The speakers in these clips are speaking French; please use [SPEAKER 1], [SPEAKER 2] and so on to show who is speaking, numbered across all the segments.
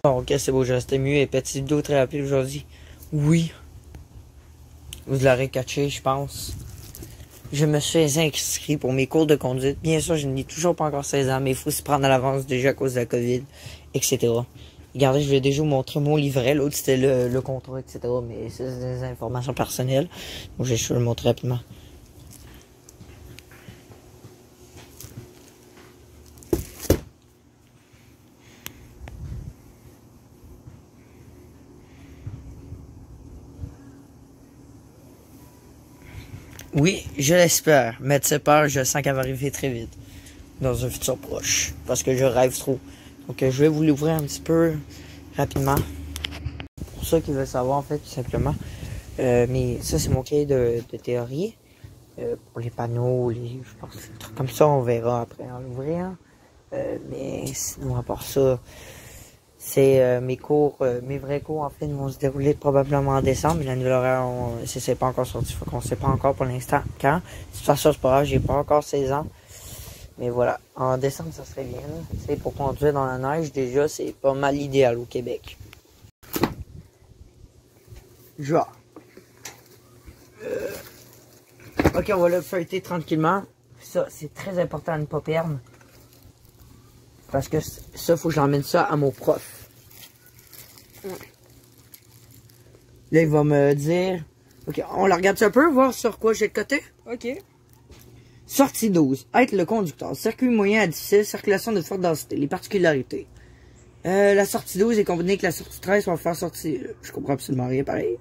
[SPEAKER 1] Bon, ok, c'est beau, je restais mieux et petite vidéo très rapide aujourd'hui. Oui. Vous l'aurez catché, je pense. Je me suis inscrit pour mes cours de conduite. Bien sûr, je n'ai toujours pas encore 16 ans, mais il faut s'y prendre à l'avance déjà à cause de la COVID, etc. Regardez, je vais déjà vous montrer mon livret. L'autre, c'était le contrat, etc. Mais c'est des informations personnelles. Donc, je vais le montrer rapidement. Oui, je l'espère. Mais de ce peur, je sens qu'elle va arriver très vite. Dans un futur proche. Parce que je rêve trop. Donc, je vais vous l'ouvrir un petit peu rapidement. Pour ceux qui veulent savoir, en fait, tout simplement. Mais ça, c'est mon cahier de théorie. Pour les panneaux, je pense des trucs comme ça, on verra après en l'ouvrant. Mais sinon, à part ça, c'est mes cours, mes vrais cours, en fait, vont se dérouler probablement en décembre. Mais la nouvelle horaire, c'est pas encore sorti. Faut qu'on sait pas encore pour l'instant quand. De toute façon, c'est pas grave, j'ai pas encore 16 ans. Mais voilà, en décembre, ça serait bien. C'est pour conduire dans la neige, déjà, c'est pas mal idéal au Québec. Genre. Ok, on va le feuilleter tranquillement. Ça, c'est très important à ne pas perdre. Parce que ça, faut que j'emmène ça à mon prof. Là, il va me dire... Ok, on la regarde un peu, voir sur quoi j'ai le côté.
[SPEAKER 2] Ok.
[SPEAKER 1] Sortie 12. Être le conducteur. Circuit moyen à difficile. Circulation de forte densité. Les particularités. La sortie 12 est combinée avec la sortie 13 pour faire sortir... Je comprends absolument rien pareil.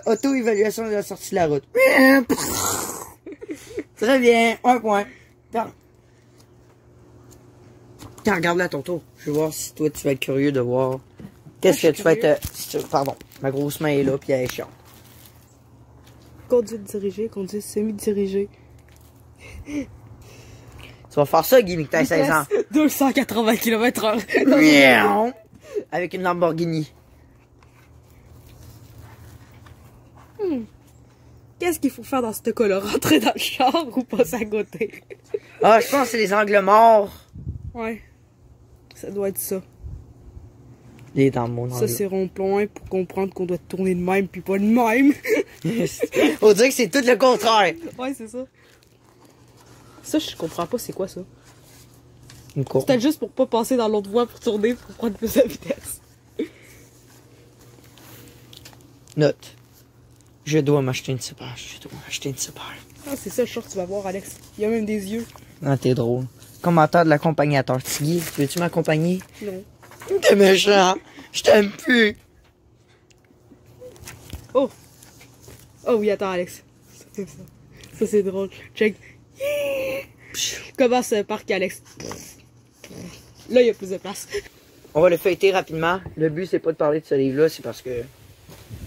[SPEAKER 1] Auto-évaluation de la sortie de la route. Très bien. Un point. Tiens, regarde-la à ton tour. Je vais voir si toi, tu vas être curieux de voir... Qu'est-ce que tu vas être... Pardon. Ma grosse main est là, puis elle est chiante.
[SPEAKER 2] Conduite dirigée, conduite semi-dirigée.
[SPEAKER 1] Tu vas faire ça, Guy, que t'as 16 ans.
[SPEAKER 2] 280 km/h.
[SPEAKER 1] Avec une Lamborghini.
[SPEAKER 2] Qu'est-ce qu'il faut faire dans ce cas-là? Rentrer dans le char ou passer à côté?
[SPEAKER 1] Ah, je pense que c'est les angles morts.
[SPEAKER 2] Ouais. Ça doit être ça.
[SPEAKER 1] Il est dans mon angle.
[SPEAKER 2] Ça, c'est rond-point pour comprendre qu'on doit tourner de même puis pas de même.
[SPEAKER 1] On dirait que c'est tout le contraire.
[SPEAKER 2] Ouais, c'est ça. Ça, je comprends pas c'est quoi ça.
[SPEAKER 1] Une courbe.
[SPEAKER 2] C'est peut-être juste pour pas passer dans l'autre voie pour tourner pour prendre plus de vitesse.
[SPEAKER 1] Note. Je dois m'acheter une super. Je dois m'acheter une super.
[SPEAKER 2] Ah, c'est ça, je suis sûr que tu vas voir, Alex. Il y a même des yeux.
[SPEAKER 1] Ah, t'es drôle. Commentaire de l'accompagnateur. Tiggy, veux-tu m'accompagner?
[SPEAKER 2] Non.
[SPEAKER 1] T'es méchant. Je t'aime plus.
[SPEAKER 2] Oh! Oh oui, attends, Alex. Ça, c'est drôle. Check. Comment se parque, Alex? Là, il y a plus de place.
[SPEAKER 1] On va le feuilleter rapidement. Le but, c'est pas de parler de ce livre-là, c'est parce que...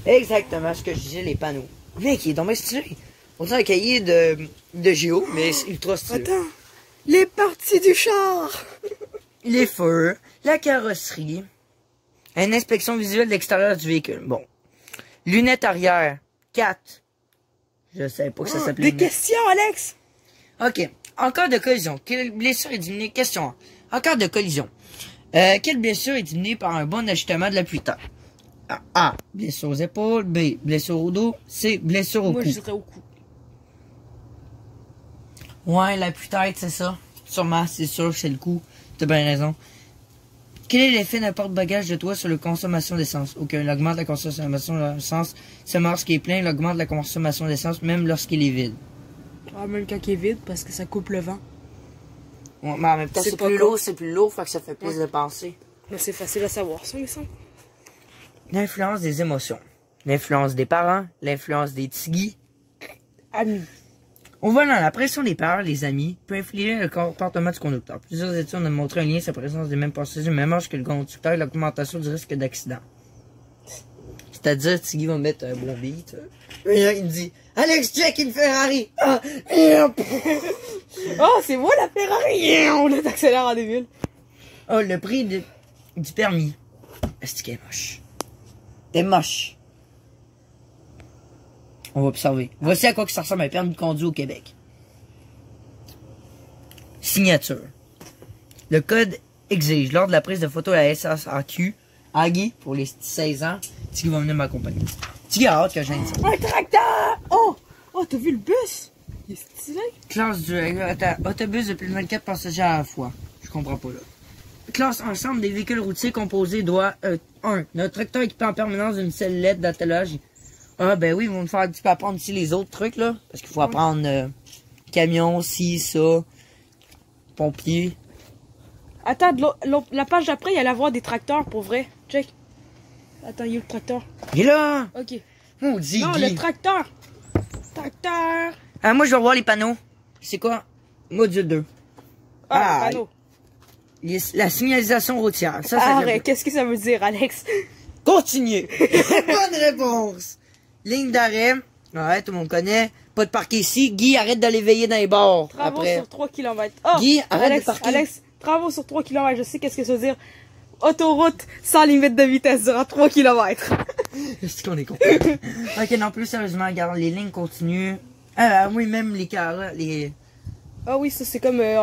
[SPEAKER 1] Exactement ce que je disais, les panneaux. Mec, il est tombé stylé. On dirait un cahier de géo, mais c'est ultra stylé.
[SPEAKER 2] Attends. Les parties du char!
[SPEAKER 1] Les feux, la carrosserie, une inspection visuelle de l'extérieur du véhicule. Bon. Lunettes arrière, 4. Je savais pas que ça s'appelait.
[SPEAKER 2] Des questions, Alex!
[SPEAKER 1] Ok. En cas de collision, quelle blessure est diminuée? Question 1. En cas de collision, quelle blessure est diminuée par un bon ajustement de l'appui-tête? A. Blessure aux épaules. B. Blessure au dos. C. Blessure au cou.
[SPEAKER 2] Moi, je dirais au cou.
[SPEAKER 1] Ouais, l'appui-tête, c'est ça. Sûrement, c'est sûr, c'est le cou. T'as bien raison. Quel est l'effet d'un porte-bagages de toi sur la consommation d'essence? Ok, il augmente la consommation d'essence. Seulement lorsqu'il est plein, il augmente la consommation d'essence, même lorsqu'il est vide.
[SPEAKER 2] Ah, même quand il est vide, parce que ça coupe le vent.
[SPEAKER 1] Ouais, mais en même temps, c'est plus lourd, fait que ça fait plus de pensée.
[SPEAKER 2] Mais c'est facile à savoir, ça, il me semble.
[SPEAKER 1] L'influence des émotions. L'influence des parents, l'influence des tigui.
[SPEAKER 2] Amis.
[SPEAKER 1] On voit dans la pression des parents, les amis, peut influer le comportement du conducteur. Plusieurs études ont montré un lien sur la présence des mêmes passagers, même âge que le conducteur et l'augmentation du risque d'accident. C'est-à-dire, Tiggy va mettre un bon beat. Et là, il me dit, Alex, check une Ferrari! Ah,
[SPEAKER 2] oh, c'est moi la Ferrari! On accélère en débile.
[SPEAKER 1] Oh, le prix du permis. Est-ce qu'il est moche? T'es moche. On va observer. Voici à quoi que ça ressemble un permis de conduire au Québec. Signature. Le code exige, lors de la prise de photo à la SAQ, Agui, pour les 16 ans, Tiggy va venir m'accompagner. Tiggy a hâte que j'aille ça.
[SPEAKER 2] Un tracteur! Oh! Oh, t'as vu le bus? Il est stylé.
[SPEAKER 1] Classe du autobus de plus de 24 passagers à la fois. Je comprends pas là. Classe ensemble des véhicules routiers composés doit 1. Notre tracteur équipé en permanence d'une sellette d'attelage. Ah ben oui, ils vont me faire un petit peu apprendre ici les autres trucs là. Parce qu'il faut apprendre camion, ci, ça, pompier.
[SPEAKER 2] Attends, la page d'après, il y allait avoir des tracteurs pour vrai. Check. Attends, il y a le tracteur.
[SPEAKER 1] Il est là!
[SPEAKER 2] Ok.
[SPEAKER 1] Maudit
[SPEAKER 2] Non,
[SPEAKER 1] Guy.
[SPEAKER 2] le tracteur. Tracteur.
[SPEAKER 1] Ah, moi je vais voir les panneaux. C'est quoi? Module 2.
[SPEAKER 2] Ah, panneau.
[SPEAKER 1] La signalisation routière. Ça,
[SPEAKER 2] Arrête, qu'est-ce que ça veut dire, Alex?
[SPEAKER 1] Continuez. Bonne réponse. Ligne d'arrêt. Ouais, tout le monde connaît. Pas de parquer ici. Guy, arrête d'aller veiller dans les bars.
[SPEAKER 2] Travaux
[SPEAKER 1] Après.
[SPEAKER 2] sur 3 km. Oh,
[SPEAKER 1] Guy, arrête
[SPEAKER 2] Alex,
[SPEAKER 1] de parquer.
[SPEAKER 2] Alex, travaux sur 3 km. Je sais qu'est-ce que ça veut dire. Autoroute sans limite de vitesse durant 3 km.
[SPEAKER 1] Est-ce qu'on est con? Ok, non, plus sérieusement, regarde, les lignes continuent. Oui, même les carats, les...
[SPEAKER 2] Ah oui, ça c'est comme
[SPEAKER 1] Mais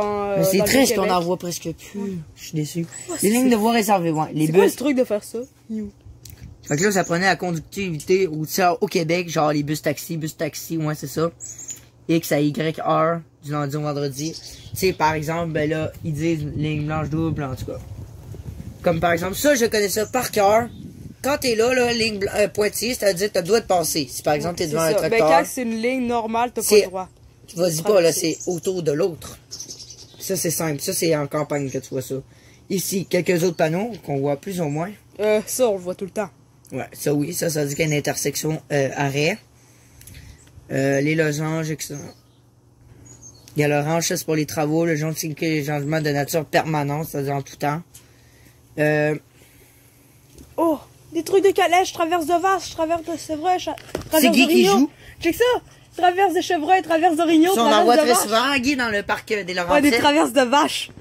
[SPEAKER 1] c'est
[SPEAKER 2] dans le
[SPEAKER 1] triste qu'on
[SPEAKER 2] Québec.
[SPEAKER 1] en voit presque plus.
[SPEAKER 2] Ouais.
[SPEAKER 1] Je suis déçu.
[SPEAKER 2] Oh,
[SPEAKER 1] Les lignes
[SPEAKER 2] c'est-
[SPEAKER 1] de voie réservées, ouais. Les
[SPEAKER 2] C'est quoi
[SPEAKER 1] bus.
[SPEAKER 2] ce truc de faire ça? You.
[SPEAKER 1] Fait que là, ça prenait la conductivité routière au Québec, genre les bus taxi, ouais, c'est ça. X à Y heure, du lundi au vendredi. Tu sais, par exemple, ben là, ils disent ligne blanche double, en tout cas. Comme par exemple, ça, je connais ça par cœur. Quand t'es là, ligne pointillée, c'est-à-dire que t'as le droit de passer. Si par exemple, t'es devant un
[SPEAKER 2] C'est ça. Ben,
[SPEAKER 1] tracteur,
[SPEAKER 2] quand c'est une ligne normale, t'as pas
[SPEAKER 1] C'est-
[SPEAKER 2] le droit.
[SPEAKER 1] vas-y pas, là, c'est autour de l'autre. Ça, c'est simple. Ça, c'est en campagne que tu vois ça. Ici, quelques autres panneaux qu'on voit plus ou moins.
[SPEAKER 2] Ça, on le voit tout le temps.
[SPEAKER 1] Ouais, ça oui, ça dit qu'il y a une intersection arrêt. Les losanges, etc. Il y a l'orange, ça c'est pour les travaux, le jaune c'est les changements de nature permanente, c'est-à-dire en tout temps.
[SPEAKER 2] Oh, des trucs de calèche, traverse de vache, traverse de chevreuil,
[SPEAKER 1] C'est
[SPEAKER 2] traverse
[SPEAKER 1] Guy
[SPEAKER 2] de
[SPEAKER 1] qui
[SPEAKER 2] Rigno.
[SPEAKER 1] joue.
[SPEAKER 2] Check ça! Traverse de chevreuil, traverse de Rigno,
[SPEAKER 1] Ça, on en
[SPEAKER 2] traverse
[SPEAKER 1] voit
[SPEAKER 2] de
[SPEAKER 1] très
[SPEAKER 2] vache.
[SPEAKER 1] souvent, Guy, dans le parc des
[SPEAKER 2] Ouais, des
[SPEAKER 1] Laurentides.
[SPEAKER 2] traverses de vache.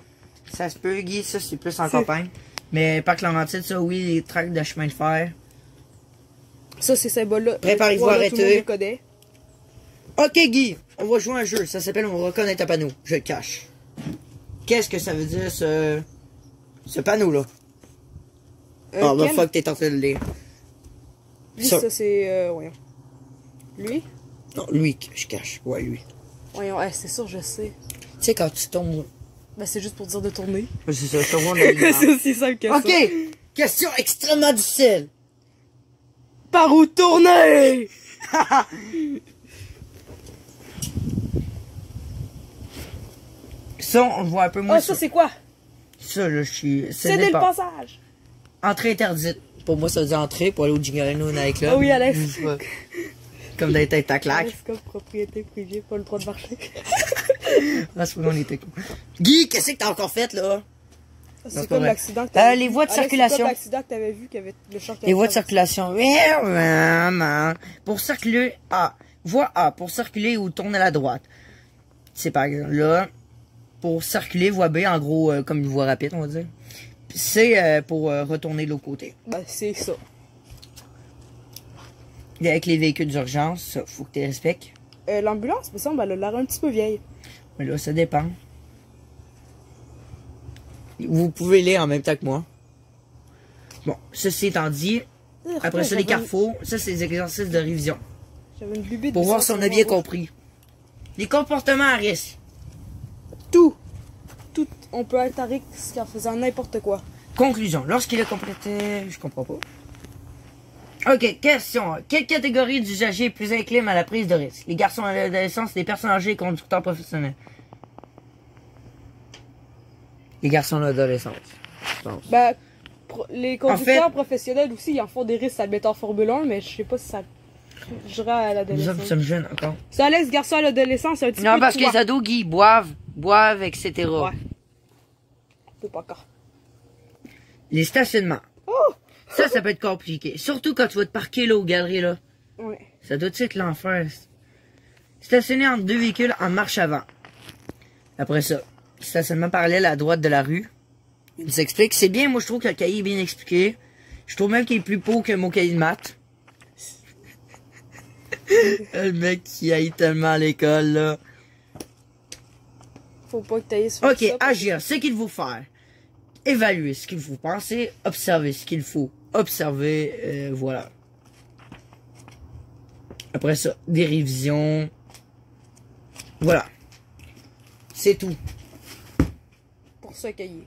[SPEAKER 1] Ça se peut, Guy, ça c'est plus en
[SPEAKER 2] C'est-
[SPEAKER 1] campagne. Mais parc Laurentides, ça oui, les tracts de chemin de fer.
[SPEAKER 2] Ça, ces symboles-là.
[SPEAKER 1] Préparez-vous
[SPEAKER 2] Voilà,
[SPEAKER 1] à
[SPEAKER 2] tout le monde
[SPEAKER 1] arrêter.
[SPEAKER 2] les connaît.
[SPEAKER 1] Ok Guy, on va jouer à un jeu, ça s'appelle On reconnaît un panneau, je le cache. Qu'est-ce que ça veut dire ce panneau-là? Oh, bah
[SPEAKER 2] Ken?
[SPEAKER 1] fuck, t'es en train de le lire.
[SPEAKER 2] Lui,
[SPEAKER 1] Ça.
[SPEAKER 2] ça, c'est... voyons. Lui?
[SPEAKER 1] Non, lui que je cache. Ouais, lui.
[SPEAKER 2] Voyons, c'est sûr, je sais.
[SPEAKER 1] Tu sais, quand tu tombes.
[SPEAKER 2] Ben, c'est juste pour dire de tourner.
[SPEAKER 1] C'est ça, je te vois dans la lumière.
[SPEAKER 2] C'est aussi simple que ça.
[SPEAKER 1] Ok! Question extrêmement difficile.
[SPEAKER 2] Par où tourner?
[SPEAKER 1] Ça, on le voit un peu moins.
[SPEAKER 2] Oh, ça, c'est quoi?
[SPEAKER 1] Ça, là, je suis.
[SPEAKER 2] Céder le passage.
[SPEAKER 1] Entrée interdite. Pour moi, ça veut dire entrée pour aller au Jingle Night Club.
[SPEAKER 2] Oh oui, Alex.
[SPEAKER 1] Comme d'être tête à claque.
[SPEAKER 2] C'est comme propriété privée, pas le droit de marcher.
[SPEAKER 1] Ah, c'est pour on était cool. Guy, qu'est-ce que t'as encore fait, là?
[SPEAKER 2] C'est
[SPEAKER 1] pas
[SPEAKER 2] comme
[SPEAKER 1] vrai.
[SPEAKER 2] l'accident que t'avais
[SPEAKER 1] les voies de
[SPEAKER 2] Alex,
[SPEAKER 1] circulation.
[SPEAKER 2] C'est comme l'accident que t'avais vu qu'il y avait le char qui
[SPEAKER 1] Les
[SPEAKER 2] avait
[SPEAKER 1] voies de
[SPEAKER 2] traversé.
[SPEAKER 1] circulation. Pour circuler, A. Voie A, pour circuler ou tourner à la droite. C'est par exemple là. Pour circuler, voie B, en gros, comme une voie rapide, on va dire. Puis C, pour retourner de l'autre côté.
[SPEAKER 2] Ben, c'est ça.
[SPEAKER 1] Et avec les véhicules d'urgence, ça, faut que tu les respectes.
[SPEAKER 2] L'ambulance, me semble, elle a l'air un petit peu vieille.
[SPEAKER 1] Mais là, ça dépend. Vous pouvez lire en même temps que moi. Bon, ceci étant dit, après ça, les carrefours, ça, c'est des exercices de révision.
[SPEAKER 2] J'avais une bubée de
[SPEAKER 1] Pour voir
[SPEAKER 2] licence
[SPEAKER 1] si on a
[SPEAKER 2] sur
[SPEAKER 1] bien
[SPEAKER 2] moi.
[SPEAKER 1] compris. Les comportements à risque.
[SPEAKER 2] Tout. Tout. On peut être à risque en faisant n'importe quoi.
[SPEAKER 1] Conclusion. Lorsqu'il a complété... Je comprends pas. Ok, question. Quelle catégorie d'usagers est plus incline à la prise de risque? Les garçons à l'adolescence, les personnes âgées et conducteurs professionnels. Les garçons à l'adolescence, je pense.
[SPEAKER 2] Ben, les conducteurs
[SPEAKER 1] fait-
[SPEAKER 2] professionnels aussi, ils en font des risques à le mettre en Formule 1, mais je sais pas si ça jouera à
[SPEAKER 1] Nous
[SPEAKER 2] l'adolescence.
[SPEAKER 1] autres, nous sommes jeunes encore.
[SPEAKER 2] C'est Alex, garçon à l'adolescence, c'est un petit
[SPEAKER 1] Non,
[SPEAKER 2] peu
[SPEAKER 1] parce que
[SPEAKER 2] toi.
[SPEAKER 1] les ados, Guy, boivent, etc.
[SPEAKER 2] Ouais. C'est pas encore.
[SPEAKER 1] Les stationnements.
[SPEAKER 2] Oh!
[SPEAKER 1] Ça peut être compliqué. Surtout quand tu vas te parquer là aux galeries là.
[SPEAKER 2] Ouais.
[SPEAKER 1] Ça doit être l'enfer. Stationner entre deux véhicules en marche avant. Après ça, stationnement parallèle à droite de la rue. Il s'explique. C'est bien, moi je trouve que le cahier est bien expliqué. Je trouve même qu'il est plus beau que mon cahier de maths. Le mec qui haït tellement à l'école là.
[SPEAKER 2] Faut pas que t'ailles sur
[SPEAKER 1] Ok,
[SPEAKER 2] ça.
[SPEAKER 1] agir, ce qu'il faut faire. Évaluer ce qu'il faut penser. Observer ce qu'il faut observer. Voilà. Après ça, des révisions. Voilà. C'est tout.
[SPEAKER 2] Pour ça cahier.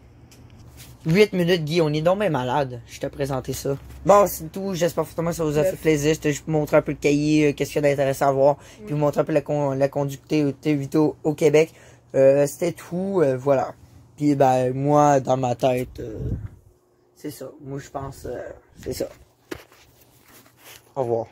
[SPEAKER 1] 8 minutes, Guy, on est donc bien malade. Je t'ai présenté ça. Bon, c'est tout. J'espère fortement que ça vous a fait plaisir. Je t'ai juste montré un peu le cahier, qu'est-ce qu'il y a d'intéressant à voir. Puis vous montrer un peu la conductivité vidéo au Québec. C'était tout. Voilà. Puis, ben, moi, dans ma tête, c'est ça. Moi, je pense, c'est ça. Au revoir.